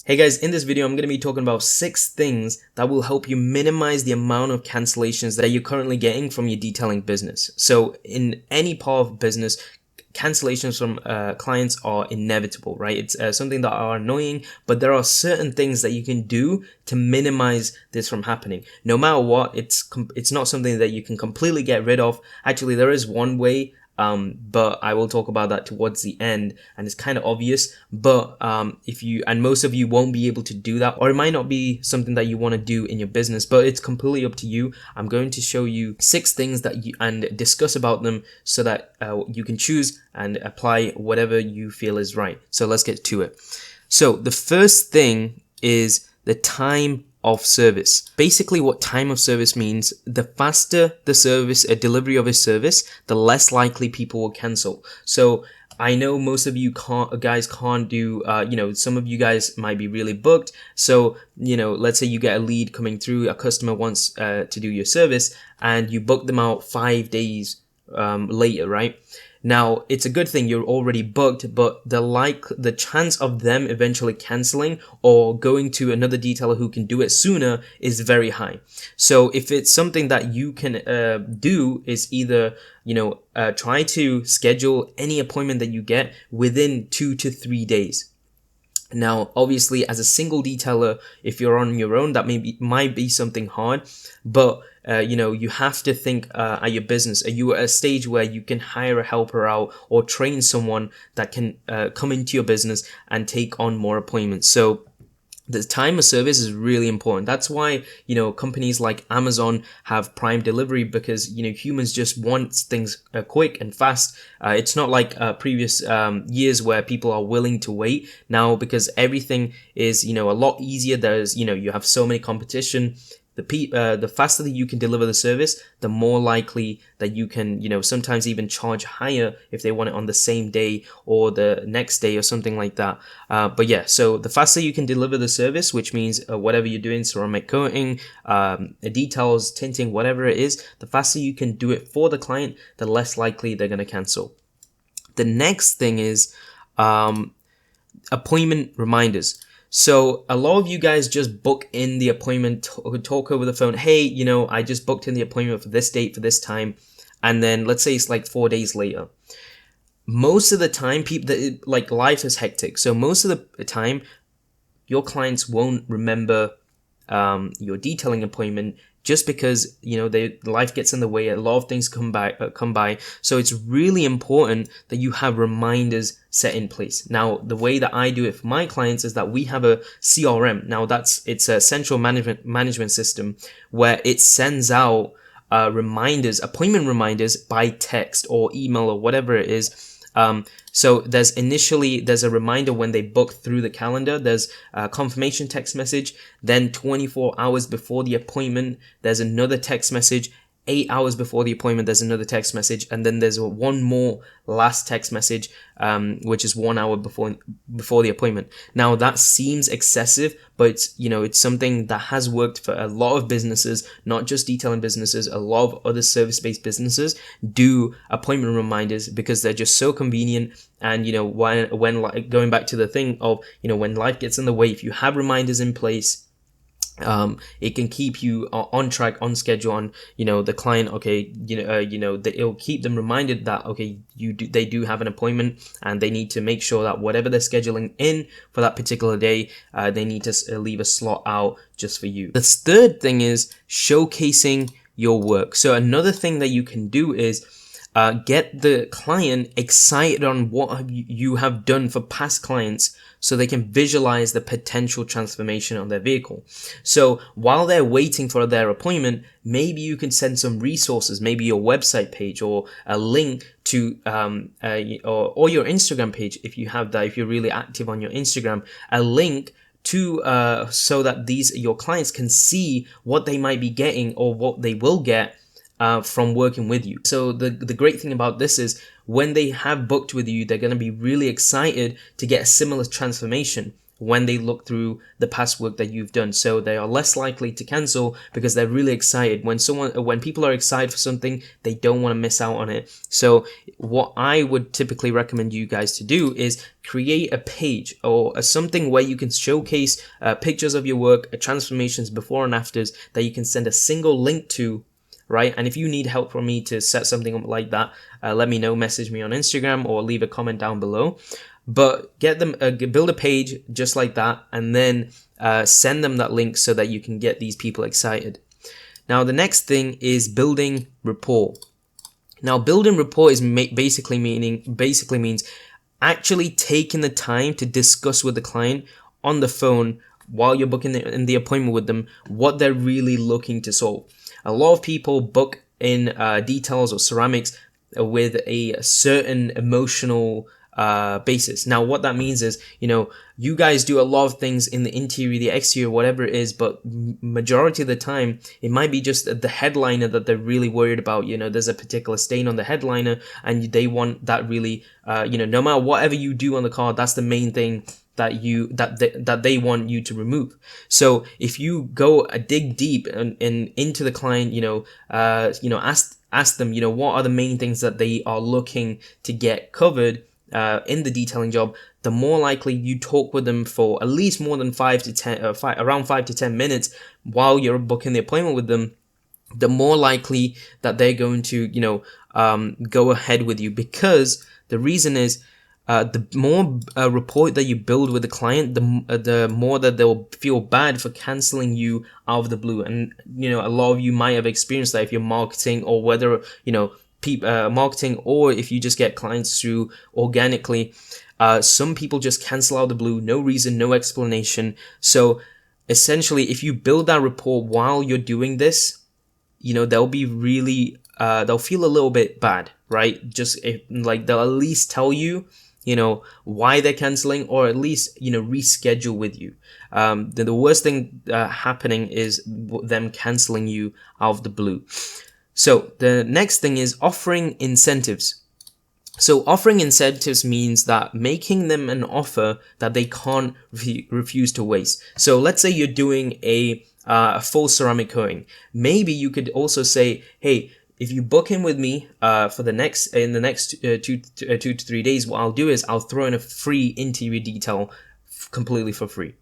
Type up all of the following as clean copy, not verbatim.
Hey guys, in this video I'm going to be talking about 6 things that will help you minimize the amount of cancellations that you're currently getting from your detailing business. So in any part of business, cancellations from clients are inevitable, right? It's something that are annoying, but there are certain things that you can do to minimize this from happening. No matter what, it's not something that you can completely get rid of. Actually, there is one way, but I will talk about that towards the end, and it's kind of obvious, but most of you won't be able to do that, or it might not be something that you want to do in your business, but it's completely up to you. I'm going to show you 6 things and discuss about them so that you can choose and apply whatever you feel is right. So let's get to it. So the first thing is the time of service. Basically, what time of service means, the faster the service, delivery of a service, the less likely people will cancel. So I know most of you guys can't do, some of you guys might be really booked. So, let's say you get a lead coming through, a customer wants to do your service, and you book them out 5 days later, right? Now, it's a good thing you're already booked, but the chance of them eventually canceling or going to another detailer who can do it sooner is very high. So if it's something that you can do, is either try to schedule any appointment that you get within 2 to 3 days. Now, obviously, as a single detailer, if you're on your own, that might be something hard, but you have to think at your business. Are you at a stage where you can hire a helper out or train someone that can come into your business and take on more appointments? So the time of service is really important. That's why, companies like Amazon have Prime delivery, because, humans just want things quick and fast. It's not like previous years where people are willing to wait now, because everything is, a lot easier. There's, you have so many competition. The faster that you can deliver the service, the more likely that you can, sometimes even charge higher if they want it on the same day or the next day or something like that. But yeah, so the faster you can deliver the service, which means whatever you're doing, ceramic coating, details, tinting, whatever it is, the faster you can do it for the client, the less likely they're going to cancel. The next thing is appointment reminders. So a lot of you guys just book in the appointment, talk over the phone. Hey, I just booked in the appointment for this date, for this time. And then let's say it's like 4 days later. Most of the time, life is hectic. So most of the time, your clients won't remember your detailing appointment, just because life gets in the way. A lot of things come by. So it's really important that you have reminders set in place. Now, the way that I do it for my clients is that we have a CRM. Now, it's a central management system where it sends out appointment reminders by text or email or whatever it is. So there's a reminder when they book through the calendar. There's a confirmation text message. Then 24 hours before the appointment, there's another text message. 8 hours before the appointment, there's another text message, and then there's one more last text message, which is 1 hour before the appointment. Now, that seems excessive, but it's something that has worked for a lot of businesses, not just detailing businesses. A lot of other service-based businesses do appointment reminders because they're just so convenient. And when going back to the thing of when life gets in the way, if you have reminders in place, it can keep you on track, on schedule, on the client. Okay, it'll keep them reminded that they do have an appointment, and they need to make sure that whatever they're scheduling in for that particular day, they need to leave a slot out just for you. The third thing is showcasing your work. So another thing that you can do is get the client excited on what you have done for past clients, so they can visualize the potential transformation on their vehicle. So while they're waiting for their appointment, maybe you can send some resources, maybe your website page or a link to or your Instagram page, if you have that, if you're really active on your Instagram, a link to so that your clients can see what they might be getting or what they will get from working with you. So the great thing about this is when they have booked with you, they're going to be really excited to get a similar transformation when they look through the past work that you've done. So they are less likely to cancel because they're really excited. When people are excited for something, they don't want to miss out on it. So what I would typically recommend you guys to do is create a page or something where you can showcase pictures of your work, transformations before and afters that you can send a single link to, right? And if you need help from me to set something up like that, let me know, message me on Instagram or leave a comment down below. But get them, build a page just like that, and then send them that link so that you can get these people excited. Now, the next thing is building rapport. Now, building rapport is basically means actually taking the time to discuss with the client on the phone while you're booking in the appointment with them what they're really looking to solve. A lot of people book in details or ceramics with a certain emotional basis. Now, what that means is, you guys do a lot of things in the interior, the exterior, whatever it is, but majority of the time, it might be just the headliner that they're really worried about. There's a particular stain on the headliner and they want that really, no matter whatever you do on the car, that's the main thing that they want you to remove. So if you go dig deep and into the client, ask them, what are the main things that they are looking to get covered in the detailing job, the more likely you talk with them for at least more than around 5 to 10 minutes while you're booking the appointment with them, the more likely that they're going to, go ahead with you. Because the reason is, the more rapport that you build with the client, the more that they'll feel bad for canceling you out of the blue. And, a lot of you might have experienced that if you're marketing, or whether, marketing, or if you just get clients through organically. Some people just cancel out of the blue, no reason, no explanation. So essentially, if you build that rapport while you're doing this, they'll be really, they'll feel a little bit bad, right? They'll at least tell you, why they're canceling, or at least, reschedule with you. The worst thing happening is them canceling you out of the blue. So the next thing is offering incentives. So offering incentives means that making them an offer that they can't refuse to waste. So let's say you're doing a full ceramic coating. Maybe you could also say, hey, if you book in with me in the next 2 to 3 days, what I'll do is I'll throw in a free interior detail completely for free.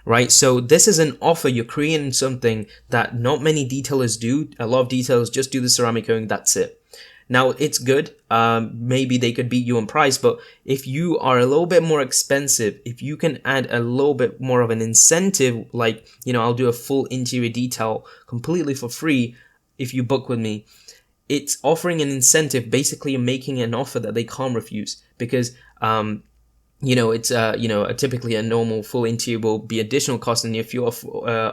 Right, so this is an offer. You're creating something that not many detailers do. A lot of detailers just do the ceramic coating, that's it. Now, it's good. Maybe they could beat you on price, but if you are a little bit more expensive, if you can add a little bit more of an incentive, like, I'll do a full interior detail completely for free if you book with me, it's offering an incentive. Basically, you're making an offer that they can't refuse, because it's typically a normal full interior will be additional cost, and if you're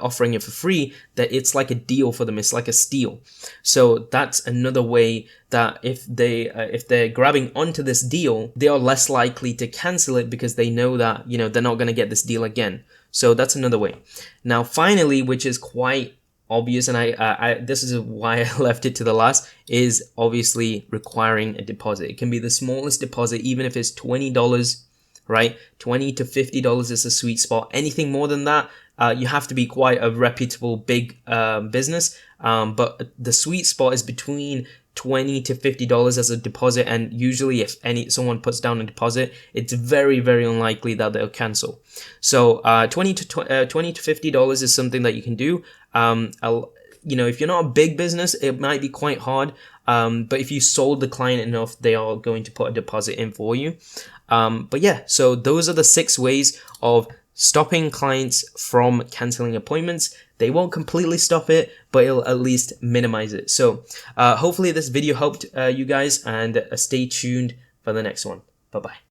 offering it for free, that it's like a deal for them. It's like a steal. So that's another way that if they're grabbing onto this deal, they are less likely to cancel it, because they know that they're not going to get this deal again. So that's another way. Now, finally, which is quite obvious, and this is why I left it to the last, is obviously requiring a deposit. It can be the smallest deposit, even if it's $20. Right, $20 to $50 is a sweet spot. Anything more than that, you have to be quite a reputable big business. But the sweet spot is between $20 to $50 as a deposit, and usually if someone puts down a deposit, it's very, very unlikely that they'll cancel. So $20 to $50 is something that you can do. If you're not a big business, it might be quite hard. But if you sold the client enough, they are going to put a deposit in for you. But yeah, so those are the 6 ways of stopping clients from canceling appointments. They won't completely stop it, but it'll at least minimize it. So hopefully this video helped you guys, and stay tuned for the next one. Bye-bye.